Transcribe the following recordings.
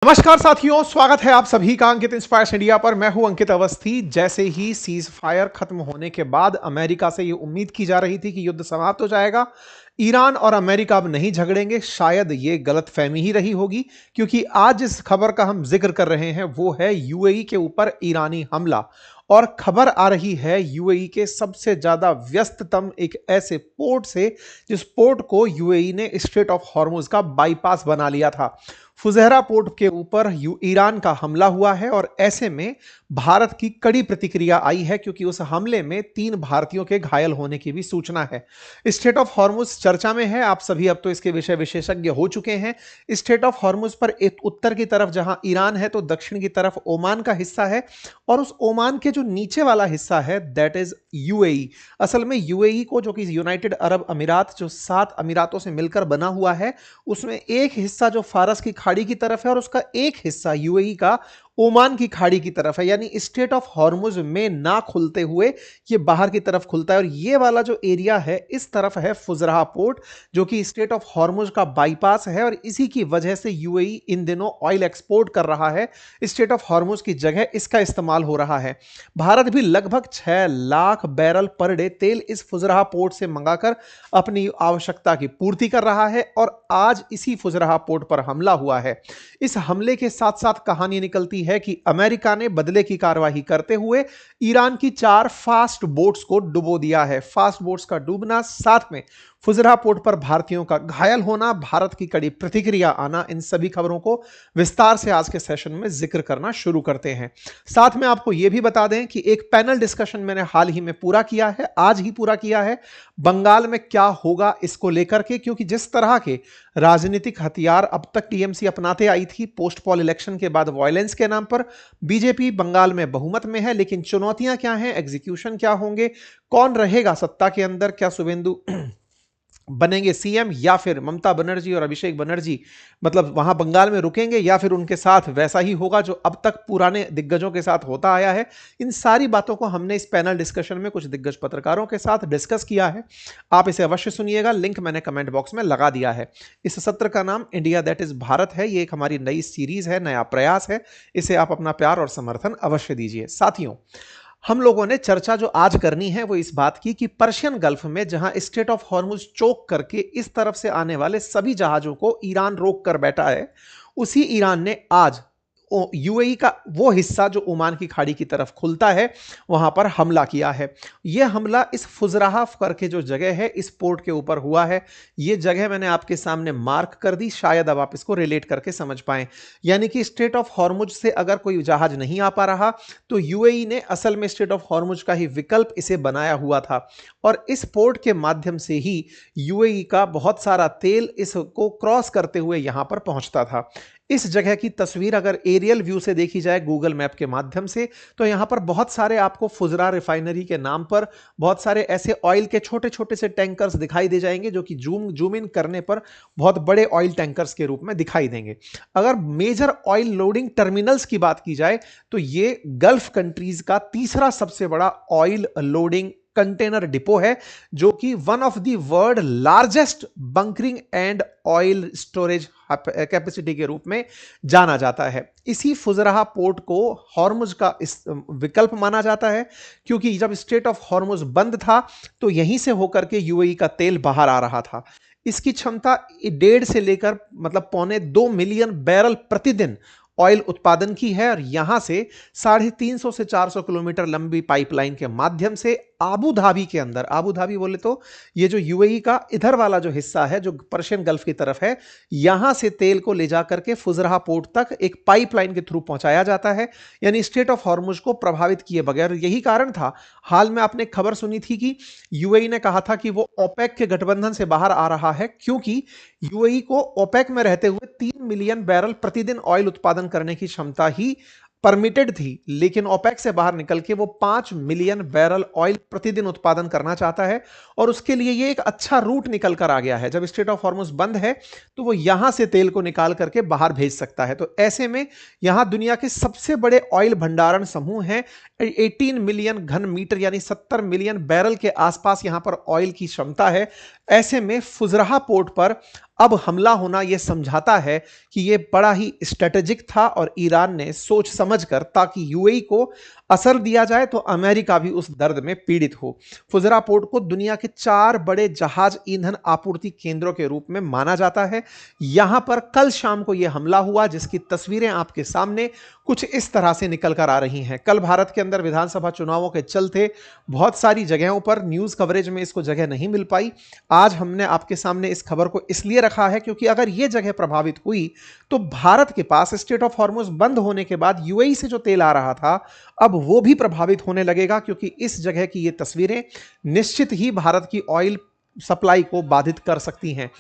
नमस्कार साथियों, स्वागत है आप सभी का अंकित इंस्पायर्स इंडिया पर। मैं हूं अंकित अवस्थी। जैसे ही सीज फायर खत्म होने के बाद अमेरिका से ये उम्मीद की जा रही थी कि युद्ध समाप्त हो जाएगा, ईरान और अमेरिका अब नहीं झगड़ेंगे। शायद ये गलतफहमी ही रही होगी, क्योंकि आज जिस खबर का हम जिक्र कर रहे हैं वो है यूएई के ऊपर ईरानी हमला। और खबर आ रही है यूएई के सबसे ज्यादा व्यस्ततम एक ऐसे पोर्ट से, जिस पोर्ट को यूएई ने स्ट्रेट ऑफ हॉर्मुज का बाईपास बना लिया था। फुजैरा पोर्ट के ऊपर ईरान का हमला हुआ है और ऐसे में भारत की कड़ी प्रतिक्रिया आई है, क्योंकि उस हमले में 3 भारतीयों के घायल होने की भी सूचना है। स्ट्रेट ऑफ हॉर्मुज चर्चा में है, आप सभी अब तो इसके विषय विशेषज्ञ हो चुके हैं। स्ट्रेट ऑफ हॉर्मुज पर एक उत्तर की तरफ जहां ईरान है, तो दक्षिण की तरफ ओमान का हिस्सा है, और उस ओमान के जो नीचे वाला हिस्सा है दैट इज यूएई। असल में यूएई को, जो कि यूनाइटेड अरब अमीरात, जो 7 अमीरातों से मिलकर बना हुआ है, उसमें एक हिस्सा जो फारस की खाड़ी की तरफ है और उसका एक हिस्सा यूएई का ओमान की खाड़ी की तरफ है। यानी स्ट्रेट ऑफ हॉर्मुज में ना खुलते हुए ये बाहर की तरफ खुलता है। और ये वाला जो एरिया है, इस तरफ है फुजराह पोर्ट, जो कि स्ट्रेट ऑफ हॉर्मुज का बाईपास है, और इसी की वजह से यूएई इन दिनों ऑयल एक्सपोर्ट कर रहा है। स्ट्रेट ऑफ हॉर्मुज की जगह इसका इस्तेमाल हो रहा है। भारत भी लगभग 6 लाख बैरल पर डे तेल इस फुजराह पोर्ट से मंगाकर अपनी आवश्यकता की पूर्ति कर रहा है। और आज इसी फुजराह पोर्ट पर हमला हुआ है। इस हमले के साथ साथ कहानी निकलती है कि अमेरिका ने बदले की कार्रवाई करते हुए ईरान की 4 फास्ट बोट्स को डुबो दिया है। फास्ट बोट्स का डूबना, साथ में फुजरा पोर्ट पर भारतीयों का घायल होना, भारत की कड़ी प्रतिक्रिया आना, इन सभी खबरों को विस्तार से आज के सेशन में जिक्र करना शुरू करते हैं। साथ में आपको यह भी बता दें कि एक पैनल डिस्कशन मैंने हाल ही में पूरा किया है, आज ही पूरा किया है, बंगाल में क्या होगा इसको लेकर के। क्योंकि जिस तरह के राजनीतिक हथियार अब तक टीएमसी अपनाते आई थी पोस्ट पोल इलेक्शन के बाद वायलेंस के नाम पर, बीजेपी बंगाल में बहुमत में है, लेकिन चुनौतियां क्या हैं, एग्जीक्यूशन क्या होंगे, कौन रहेगा सत्ता के अंदर, क्या शुभेंदु बनेंगे सीएम, या फिर ममता बनर्जी और अभिषेक बनर्जी मतलब वहां बंगाल में रुकेंगे, या फिर उनके साथ वैसा ही होगा जो अब तक पुराने दिग्गजों के साथ होता आया है। इन सारी बातों को हमने इस पैनल डिस्कशन में कुछ दिग्गज पत्रकारों के साथ डिस्कस किया है। आप इसे अवश्य सुनिएगा, लिंक मैंने कमेंट बॉक्स में लगा दिया है। इस सत्र का नाम इंडिया दैट इज भारत है। ये एक हमारी नई सीरीज है, नया प्रयास है। इसे आप अपना प्यार और समर्थन अवश्य दीजिए। साथियों, हम लोगों ने चर्चा जो आज करनी है वो इस बात की कि पर्शियन गल्फ में जहां स्ट्रेट ऑफ हॉर्मुज चोक करके इस तरफ से आने वाले सभी जहाजों को ईरान रोक कर बैठा है, उसी ईरान ने आज यूएई का वो हिस्सा जो ओमान की खाड़ी की तरफ खुलता है, वहां पर हमला किया है। यह हमला इस फुजराह करके जो जगह है, इस पोर्ट के ऊपर हुआ है। यह जगह मैंने आपके सामने मार्क कर दी, शायद अब आप इसको रिलेट करके समझ पाएं। यानी कि स्ट्रेट ऑफ हॉर्मुज से अगर कोई जहाज नहीं आ पा रहा, तो यूएई ने असल में स्ट्रेट ऑफ हॉर्मुज का ही विकल्प इसे बनाया हुआ था, और इस पोर्ट के माध्यम से ही यूएई का बहुत सारा तेल इसको क्रॉस करते हुए यहां पर पहुंचता था। इस जगह की तस्वीर अगर एरियल व्यू से देखी जाए गूगल मैप के माध्यम से, तो यहां पर बहुत सारे आपको फुजरा रिफाइनरी के नाम पर बहुत सारे ऐसे ऑयल के छोटे छोटे से टैंकर्स दिखाई दे जाएंगे, जो कि जूम इन करने पर बहुत बड़े ऑयल टैंकर्स के रूप में दिखाई देंगे। अगर मेजर ऑयल लोडिंग टर्मिनल्स की बात की जाए, तो ये गल्फ कंट्रीज का तीसरा सबसे बड़ा ऑयल लोडिंग कंटेनर डिपो है, जो कि one of the world largest bunkering and oil storage capacity के रूप में जाना जाता है। इसी फुजराह पोर्ट को हॉर्मुज का इस विकल्प माना जाता है, क्योंकि जब स्ट्रेट ऑफ हॉर्मुज बंद था, तो यहीं से होकर के यूएई का तेल बाहर आ रहा था। इसकी क्षमता 1.5 से लेकर मतलब 1.25 मिलियन बैरल प्रतिदिन ऑयल उत्पादन की है, और यहां से 350 से 400 किलोमीटर लंबी पाइपलाइन के माध्यम से आबू धाबी के अंदर, आबू धाबी बोले तो ये जो यूएई का इधर वाला जो हिस्सा है, जो पर्शियन गल्फ की तरफ है, यहां से तेल को ले जाकर के फुजराह पोर्ट तक एक पाइपलाइन के थ्रू पहुंचाया जाता है, यानी स्ट्रेट ऑफ हॉर्मुज को प्रभावित किए बगैर। यही कारण था, हाल में आपने खबर सुनी थी कि यूएई ने कहा था कि वो ओपेक के गठबंधन से बाहर आ रहा है, क्योंकि यूएई को ओपेक में रहते हुए 3 मिलियन बैरल प्रतिदिन ऑयल उत्पादन करने की क्षमता ही परमिटेड थी, लेकिन ओपेक से बाहर निकल के वो 5 मिलियन बैरल ऑयल प्रतिदिन उत्पादन करना चाहता है, और उसके लिए ये एक अच्छा रूट निकल कर आ गया है। जब स्ट्रेट ऑफ हॉर्मुज बंद है, तो वो यहां से तेल को निकाल करके बाहर भेज सकता है। तो ऐसे में यहां दुनिया के सबसे बड़े ऑयल भंडारण समूह हैं, 18 मिलियन घन मीटर यानी 70 मिलियन बैरल के आसपास यहां पर ऑयल की क्षमता है। ऐसे में फुजराह पोर्ट पर अब हमला होना यह समझाता है कि यह बड़ा ही स्ट्रेटेजिक था और ईरान ने सोच समझकर, ताकि यूएई को असर दिया जाए तो अमेरिका भी उस दर्द में पीड़ित हो। फुजरा पोर्ट को दुनिया के 4 बड़े जहाज ईंधन आपूर्ति केंद्रों के रूप में माना जाता है। यहां पर कल शाम को यह हमला हुआ, जिसकी तस्वीरें आपके सामने कुछ इस तरह से निकल कर आ रही हैं। कल भारत के अंदर विधानसभा चुनावों के चलते बहुत सारी जगहों पर न्यूज़ कवरेज में इसको जगह नहीं मिल पाई। आज हमने आपके सामने इस खबर को इसलिए रखा है क्योंकि अगर यह जगह प्रभावित हुई तो भारत के पास स्ट्रेट ऑफ हॉर्मुज बंद होने के बाद यूएई से जो तेल आ रहा था, अब वो भी प्रभावित होने लगेगा, क्योंकि इस जगह की ये तस्वीरें निश्चित ही भारत की ऑयल सप्लाई को बाधित कर सकती हैं।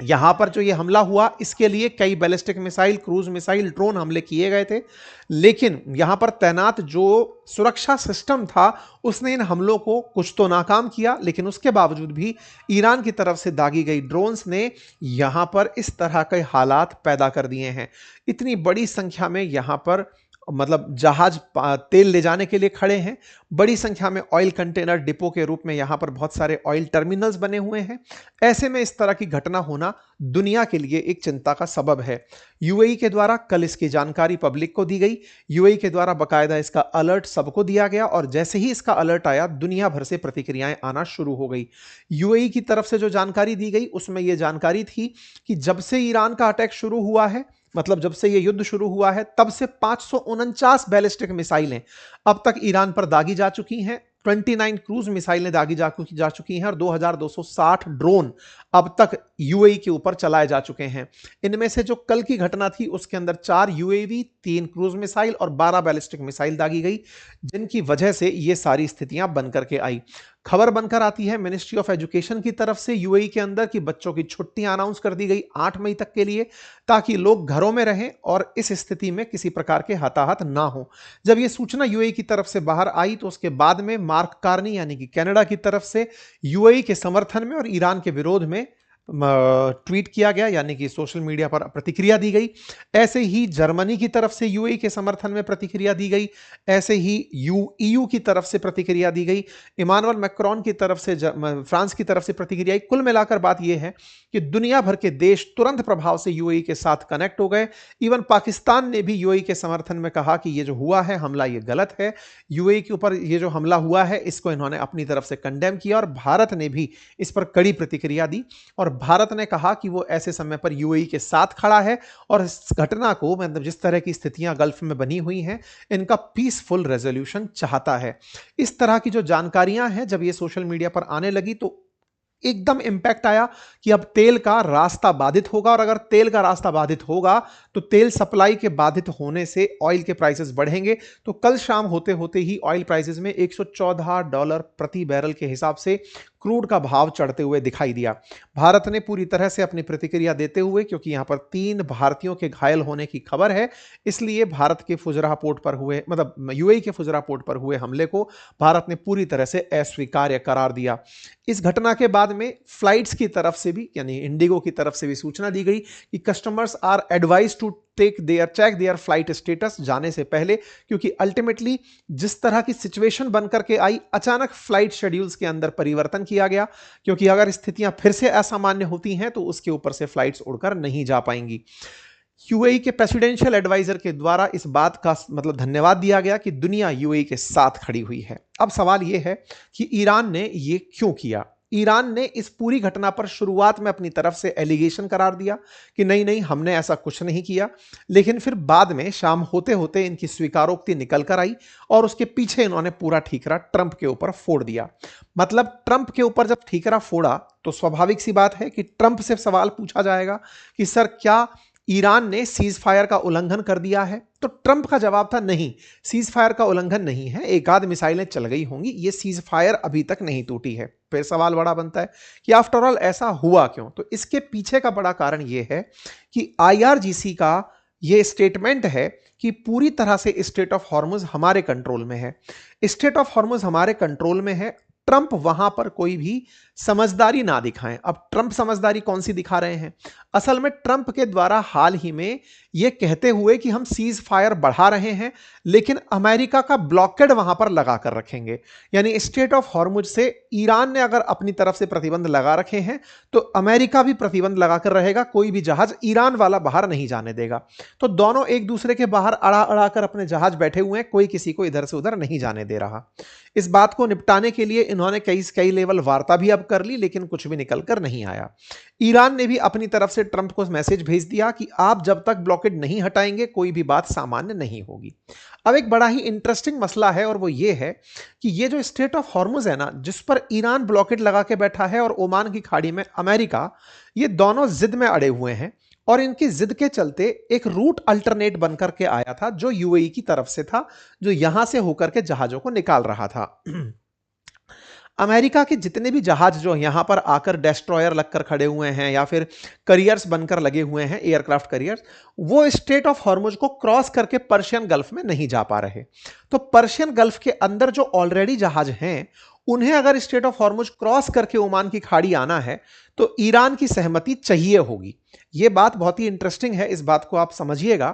यहां पर जो ये हमला हुआ, इसके लिए कई ballistic missile, cruise missile, drone हमले किए गए थे, लेकिन यहां पर तैनात जो सुरक्षा सिस्टम था उसने इन हमलों को कुछ तो नाकाम किया, लेकिन उसके बावजूद भी ईरान की तरफ से दागी गई ड्रोन्स ने यहां पर इस तरह के हालात पैदा कर दिए हैं। इतनी बड़ी संख्या में यहां पर मतलब जहाज तेल ले जाने के लिए खड़े हैं, बड़ी संख्या में ऑयल कंटेनर डिपो के रूप में यहां पर बहुत सारे ऑयल टर्मिनल्स बने हुए हैं। ऐसे में इस तरह की घटना होना दुनिया के लिए एक चिंता का सबब है। यूएई के द्वारा कल इसकी जानकारी पब्लिक को दी गई। यूएई के द्वारा बाकायदा इसका अलर्ट सबको दिया गया और जैसे ही इसका अलर्ट आया, दुनिया भर से प्रतिक्रियाएं आना शुरू हो गई। यूएई की तरफ से जो जानकारी दी गई उसमें यह जानकारी थी कि जब से ईरान का अटैक शुरू हुआ है, मतलब जब से यह युद्ध शुरू हुआ है, तब से 549 बैलिस्टिक मिसाइलें अब तक ईरान पर दागी जा चुकी हैं। 29 क्रूज मिसाइलें दागी जा चुकी हैं और 2260 ड्रोन अब तक यूएई के ऊपर चलाए जा चुके हैं। इनमें से जो कल की घटना थी उसके अंदर 4 यूएवी, 3 क्रूज मिसाइल और 12 बैलिस्टिक मिसाइल दागी गई, जिनकी वजह से ये सारी स्थितियां बनकर के आई। खबर बनकर आती है मिनिस्ट्री ऑफ एजुकेशन की तरफ से यूएई के अंदर कि बच्चों की छुट्टियां अनाउंस कर दी गई 8 मई तक के लिए, ताकि लोग घरों में रहें और इस स्थिति में किसी प्रकार के हताहत ना हो। जब यह सूचना यूएई की तरफ से बाहर आई तो उसके बाद में मार्क कार्नी यानी कि कनाडा की तरफ से यूएई के समर्थन में और ईरान के विरोध में ट्वीट किया गया, यानी कि सोशल मीडिया पर प्रतिक्रिया दी गई। ऐसे ही जर्मनी की तरफ से यूएई के समर्थन में प्रतिक्रिया दी गई, ऐसे ही ईयू की तरफ से प्रतिक्रिया दी गई, इमानुएल मैक्रोन की तरफ से, फ्रांस की तरफ से प्रतिक्रिया। कुल मिलाकर बात यह है कि दुनिया भर के देश तुरंत प्रभाव से यूएई के साथ कनेक्ट हो गए। इवन पाकिस्तान ने भी यूएई के समर्थन में कहा कि यह जो हुआ है हमला ये गलत है, यूएई के ऊपर ये जो हमला हुआ है इसको इन्होंने अपनी तरफ से कंडेम किया और भारत ने भी इस पर कड़ी प्रतिक्रिया दी और भारत ने कहा कि वो ऐसे समय पर यूएई के साथ खड़ा है और इस घटना को, मतलब जिस तरह की स्थितियां गल्फ में बनी हुई हैं, इनका पीसफुल रेजोल्यूशन चाहता है। इस तरह की जो जानकारियां हैं जब ये सोशल मीडिया पर आने लगी तो एकदम इंपैक्ट आया कि अब तेल का रास्ता बाधित होगा और अगर तेल का रास्ता बाधित होगा तो तेल सप्लाई के बाधित होने से ऑयल के प्राइसेस बढ़ेंगे। तो कल शाम होते होते ही ऑयल प्राइसेस में $114 प्रति बैरल के हिसाब से क्रूड का भाव चढ़ते हुए दिखाई दिया। भारत ने पूरी तरह से अपनी प्रतिक्रिया देते हुए, क्योंकि यहां पर 3 भारतीयों के घायल होने की खबर है, इसलिए भारत के फुजरा पोर्ट पर हुए, मतलब यूएई के फुजरा पोर्ट पर हुए हमले को भारत ने पूरी तरह से अस्वीकार्य करार दिया। इस घटना के बाद में फ्लाइट्स की तरफ से भी, यानी इंडिगो की तरफ से भी सूचना दी गई कि customers are advised to check their flight status जाने से पहले, क्योंकि अल्टीमेटली जिस तरह की सिचुएशन बनकर के आई, अचानक फ्लाइट शेड्यूल्स के अंदर परिवर्तन किया गया, क्योंकि अगर स्थितियां फिर से असामान्य होती हैं तो उसके ऊपर से फ्लाइट्स उड़कर नहीं जा पाएंगी। यूएई के प्रेसिडेंशियल एडवाइजर के द्वारा इस बात का मतलब धन्यवाद दिया गया कि दुनिया यूएई के साथ खड़ी हुई है। अब सवाल यह है कि ईरान ने यह क्यों किया। ईरान ने इस पूरी घटना पर शुरुआत में अपनी तरफ से एलिगेशन करार दिया कि नहीं नहीं हमने ऐसा कुछ नहीं किया, लेकिन फिर बाद में शाम होते होते इनकी स्वीकारोक्ति निकल कर आई और उसके पीछे इन्होंने पूरा ठीकरा ट्रंप के ऊपर फोड़ दिया। मतलब ट्रंप के ऊपर जब ठीकरा फोड़ा तो स्वाभाविक सी बात है कि ट्रंप से सवाल पूछा जाएगा कि सर क्या ईरान ने सीज फायर का उल्लंघन कर दिया है। तो ट्रंप का जवाब था नहीं, सीज फायर का उल्लंघन नहीं है, एक आध मिसाइलें चल गई होंगी, ये सीज फायर अभी तक नहीं टूटी है। फिर सवाल बड़ा बनता है कि आफ्टर ऑल ऐसा हुआ क्यों। तो इसके पीछे का बड़ा कारण यह है कि आईआरजीसी का यह स्टेटमेंट है कि पूरी तरह से स्ट्रेट ऑफ हॉर्मुज हमारे कंट्रोल में है। स्ट्रेट ऑफ हॉर्मुज हमारे कंट्रोल में है, ट्रंप वहां पर कोई भी समझदारी ना दिखाएं। अब ट्रंप समझदारी कौन सी दिखा रहे हैं? असल में ट्रंप के द्वारा हाल ही में ये कहते हुए कि हम सीज फायर बढ़ा रहे हैं, लेकिन अमेरिका का ब्लॉकेड वहां पर लगा कर रखेंगे। यानी स्ट्रेट ऑफ हॉर्मुज से ईरान ने अगर अपनी तरफ से प्रतिबंध लगा रखे हैं तो अमेरिका भी प्रतिबंध लगाकर रहेगा, कोई भी जहाज ईरान वाला बाहर नहीं जाने देगा। तो दोनों एक दूसरे के बाहर अड़ा अड़ा कर अपने जहाज बैठे हुए हैं, कोई किसी को इधर से उधर नहीं जाने दे रहा। इस बात को निपटाने के लिए इन्होंने कई लेवल वार्ता भी अब कर ली, लेकिन कुछ भी निकल कर नहीं आया। ईरान ने भी अपनी तरफ से ट्रंप को मैसेज भेज दिया कि आप जब तक ब्लॉकेड नहीं हटाएंगे कोई भी बात सामान्य नहीं होगी। अब एक बड़ा ही इंटरेस्टिंग मसला है और वो ये है कि ये जो स्ट्रेट ऑफ हॉर्मुज है ना, जिस पर ईरान ब्लॉकेड लगा के बैठा है और ओमान की खाड़ी में अमेरिका, ये दोनों जिद में अड़े हुए हैं। और इनकी जिद के चलते एक रूट अल्टरनेट बनकर के आया था जो यूएई की तरफ से था, जो यहां से होकर के जहाजों को निकाल रहा था। अमेरिका के जितने भी जहाज जो यहां पर आकर डेस्ट्रॉयर लगकर खड़े हुए हैं या फिर करियर्स बनकर लगे हुए हैं, एयरक्राफ्ट करियर्स, वो स्ट्रेट ऑफ हॉर्मुज को क्रॉस करके पर्शियन गल्फ में नहीं जा पा रहे। तो पर्शियन गल्फ के अंदर जो ऑलरेडी जहाज हैं, उन्हें अगर स्ट्रेट ऑफ हॉर्मुज क्रॉस करके ओमान की खाड़ी आना है तो ईरान की सहमति चाहिए होगी। यह बात बहुत ही इंटरेस्टिंग है, इस बात को आप समझिएगा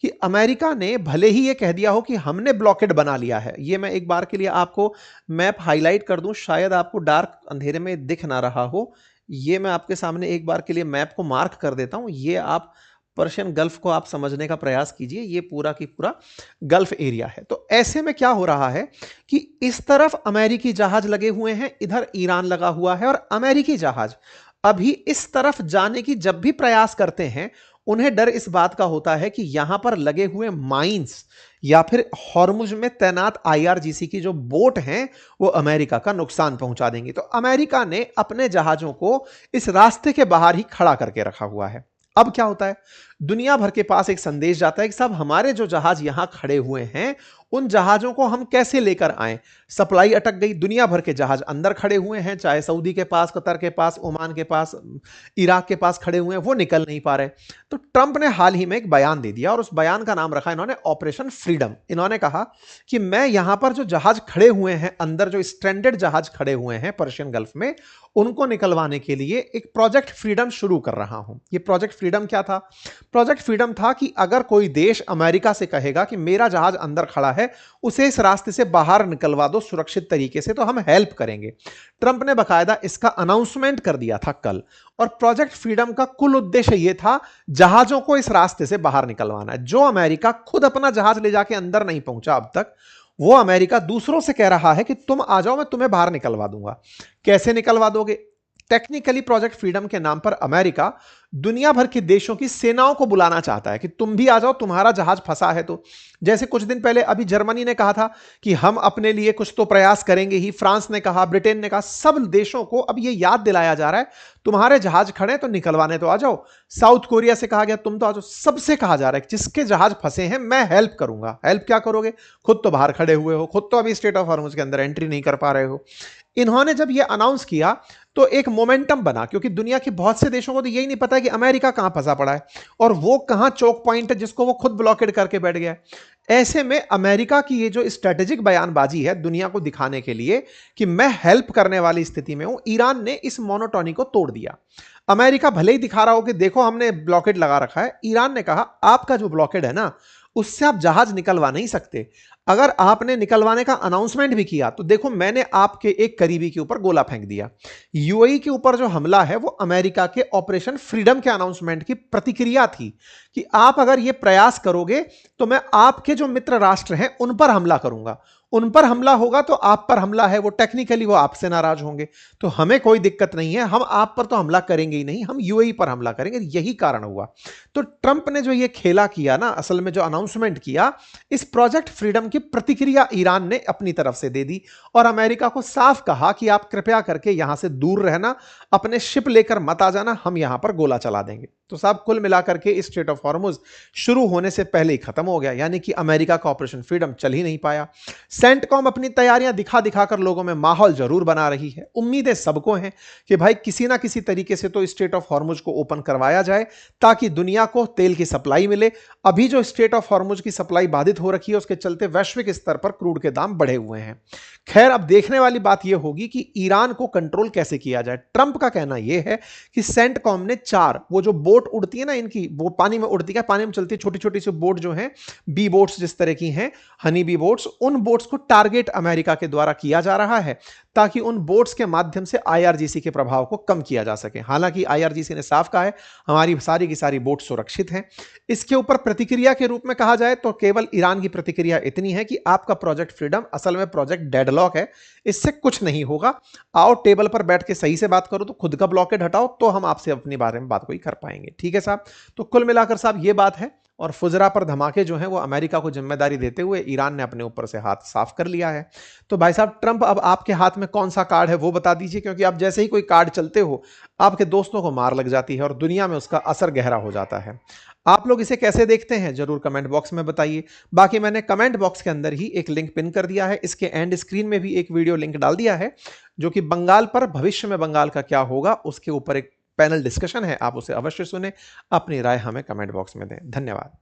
कि अमेरिका ने भले ही यह कह दिया हो कि हमने ब्लॉकेड बना लिया है। यह मैं एक बार के लिए आपको मैप हाईलाइट कर दूं, शायद आपको डार्क अंधेरे में दिख ना रहा हो। यह मैं आपके सामने एक बार के लिए मैप को मार्क कर देता हूं। यह आप पर्शियन गल्फ को आप समझने का प्रयास कीजिए, ये पूरा की पूरा गल्फ एरिया है। तो ऐसे में क्या हो रहा है कि इस तरफ अमेरिकी जहाज लगे हुए हैं, इधर ईरान लगा हुआ है, और अमेरिकी जहाज अभी इस तरफ जाने की जब भी प्रयास करते हैं, उन्हें डर इस बात का होता है कि यहां पर लगे हुए माइंस या फिर हॉर्मुज में तैनात आईआरजीसी की जो बोट हैं वो अमेरिका का नुकसान पहुंचा देंगी। तो अमेरिका ने अपने जहाजों को इस रास्ते के बाहर ही खड़ा करके रखा हुआ है। अब क्या होता है, दुनिया भर के पास एक संदेश जाता है कि साहब हमारे जो जहाज यहां खड़े हुए हैं उन जहाजों को हम कैसे लेकर आएं। सप्लाई अटक गई, दुनिया भर के जहाज अंदर खड़े हुए हैं, चाहे सऊदी के पास, कतर के पास, ओमान के पास, इराक के पास खड़े हुए हैं, वो निकल नहीं पा रहे। तो ट्रंप ने हाल ही में एक बयान दे दिया और उस बयान का नाम रखा इन्होंने ऑपरेशन फ्रीडम। इन्होंने कहा कि मैं यहां पर जो जहाज खड़े हुए हैं, अंदर जो स्ट्रैंडेड जहाज खड़े हुए हैं पर्शियन गल्फ में, उनको निकलवाने के लिए एक प्रोजेक्ट फ्रीडम शुरू कर रहा हूं। ये प्रोजेक्ट फ्रीडम क्या था? प्रोजेक्ट फ्रीडम था कि अगर कोई देश अमेरिका से कहेगा कि मेरा जहाज अंदर खड़ा है, उसे इस रास्ते से बाहर निकलवा दो सुरक्षित तरीके से, तो हम हेल्प करेंगे। ट्रंप ने बकायदा इसका अनाउंसमेंट कर दिया था कल। और प्रोजेक्ट फ्रीडम का कुल उद्देश्य यह था जहाजों को इस रास्ते से बाहर निकलवाना। जो अमेरिका खुद अपना जहाज ले जाके अंदर नहीं पहुंचा अब तक, वो अमेरिका दूसरों से कह रहा है कि तुम आ जाओ, मैं तुम्हें बाहर निकलवा दूंगा। कैसे निकलवा दोगे? टेक्निकली प्रोजेक्ट फ्रीडम के नाम पर अमेरिका दुनिया भर के देशों की सेनाओं को बुलाना चाहता है कि तुम भी आ जाओ, तुम्हारा जहाज फंसा है तो। जैसे कुछ दिन पहले अभी जर्मनी ने कहा था कि हम अपने लिए कुछ तो प्रयास करेंगे ही, फ्रांस ने कहा, ब्रिटेन ने कहा, सब देशों को अब यह याद दिलाया जा रहा है तुम्हारे जहाज खड़े तो निकलवाने तो आ जाओ। साउथ कोरिया से कहा गया तुम तो आ जाओ। सबसे कहा जा रहा है जिसके जहाज फंसे हैं मैं हेल्प करूंगा। हेल्प क्या करोगे? खुद तो बाहर खड़े हुए हो, खुद तो अभी स्ट्रेट ऑफ हॉर्मुज के अंदर एंट्री नहीं कर पा रहे हो। इन्होंने जब यह अनाउंस किया तो एक मोमेंटम बना, क्योंकि दुनिया के बहुत से देशों को तो यही नहीं पता है कि अमेरिका कहां फंसा पड़ा है और वो कहां चोक पॉइंट है जिसको वो खुद ब्लॉकेड करके बैठ गया है। ऐसे में अमेरिका की ये जो स्ट्रेटेजिक बयानबाजी है दुनिया को दिखाने के लिए कि मैं हेल्प करने वाली स्थिति में हूं, ईरान ने इस मोनोटोनी को तोड़ दिया। अमेरिका भले ही दिखा रहा हो कि देखो हमने ब्लॉकेड लगा रखा है, ईरान ने कहा आपका जो ब्लॉकेड है ना, उससे आप जहाज निकलवा नहीं सकते। अगर आपने निकलवाने का अनाउंसमेंट भी किया तो देखो मैंने आपके एक करीबी के ऊपर गोला फेंक दिया। यूएई के ऊपर जो हमला है वो अमेरिका के ऑपरेशन फ्रीडम के अनाउंसमेंट की प्रतिक्रिया थी कि आप अगर ये प्रयास करोगे तो मैं आपके जो मित्र राष्ट्र हैं उन पर हमला करूंगा। उन पर हमला होगा तो आप पर हमला है, वो टेक्निकली वो आपसे नाराज होंगे, तो हमें कोई दिक्कत नहीं है, हम आप पर तो हमला करेंगे ही नहीं, हम यूएई पर हमला करेंगे। यही कारण हुआ। तो ट्रंप ने जो ये खेला किया ना, असल में जो अनाउंसमेंट किया, इस प्रोजेक्ट फ्रीडम की प्रतिक्रिया ईरान ने अपनी तरफ से दे दी और अमेरिका को साफ कहा कि आप कृपया करके यहां से दूर रहना, अपने शिप लेकर मत आ जाना, हम यहां पर गोला चला देंगे। तो साहब कुल मिलाकर के इस स्ट्रेट ऑफ हॉर्मुज शुरू होने से पहले ही खत्म हो गया, यानी कि अमेरिका का ऑपरेशन फ्रीडम चल ही नहीं पाया। सेंटकॉम अपनी तैयारियां दिखा दिखाकर लोगों में माहौल जरूर बना रही है। उम्मीदें सबको हैं कि भाई किसी ना किसी तरीके से तो स्ट्रेट ऑफ हॉर्मुज को ओपन करवाया जाए ताकि दुनिया को तेल की सप्लाई मिले। अभी जो स्ट्रेट ऑफ हॉर्मुज की सप्लाई बाधित हो रखी है उसके चलते वैश्विक स्तर पर क्रूड के दाम बढ़े हुए हैं। खैर अब देखने वाली बात यह होगी कि ईरान को कंट्रोल कैसे किया जाए। ट्रंप का कहना यह है कि सेंटकॉम ने 4 वो जो बोट उड़ती है ना इनकी, वो पानी में उड़ती है, पानी में चलती है, छोटी छोटी सी बोट जो है, बी बोट्स जिस तरह की हैं, हनी बी बोट्स, उन बोट्स को टारगेट अमेरिका के द्वारा किया जा रहा है ताकि उन बोट्स के माध्यम से आईआरजीसी के प्रभाव को कम किया जा सके। हालांकि आईआरजीसी ने साफ कहा है हमारी सारी की सारी बोट सुरक्षित हैं। इसके ऊपर प्रतिक्रिया के रूप में कहा जाए तो केवल ईरान की प्रतिक्रिया इतनी है कि आपका प्रोजेक्ट फ्रीडम असल में प्रोजेक्ट डेडलॉक है, इससे कुछ नहीं होगा। आओ टेबल पर बैठ के सही से बात करो, तो खुद का ब्लॉकेड हटाओ, तो हम आपसे अपनी बारे में बात कोई कर पाएंगे। ठीक है साहब, तो कुल मिलाकर साहब ये बात है। और फुजरा पर धमाके जो हैं वो अमेरिका को जिम्मेदारी देते हुए ईरान ने अपने ऊपर से हाथ साफ कर लिया है। तो भाई साहब ट्रंप, अब आपके हाथ में कौन सा कार्ड है वो बता दीजिए, क्योंकि आप जैसे ही कोई कार्ड चलते हो आपके दोस्तों को मार लग जाती है और दुनिया में उसका असर गहरा हो जाता है। आप लोग इसे कैसे देखते हैं जरूर कमेंट बॉक्स में बताइए। बाकी मैंने कमेंट बॉक्स के अंदर ही एक लिंक पिन कर दिया है, इसके एंड स्क्रीन में भी एक वीडियो लिंक डाल दिया है जो कि बंगाल पर, भविष्य में बंगाल का क्या होगा उसके ऊपर एक पैनल डिस्कशन है, आप उसे अवश्य सुने, अपनी राय हमें कमेंट बॉक्स में दें। धन्यवाद।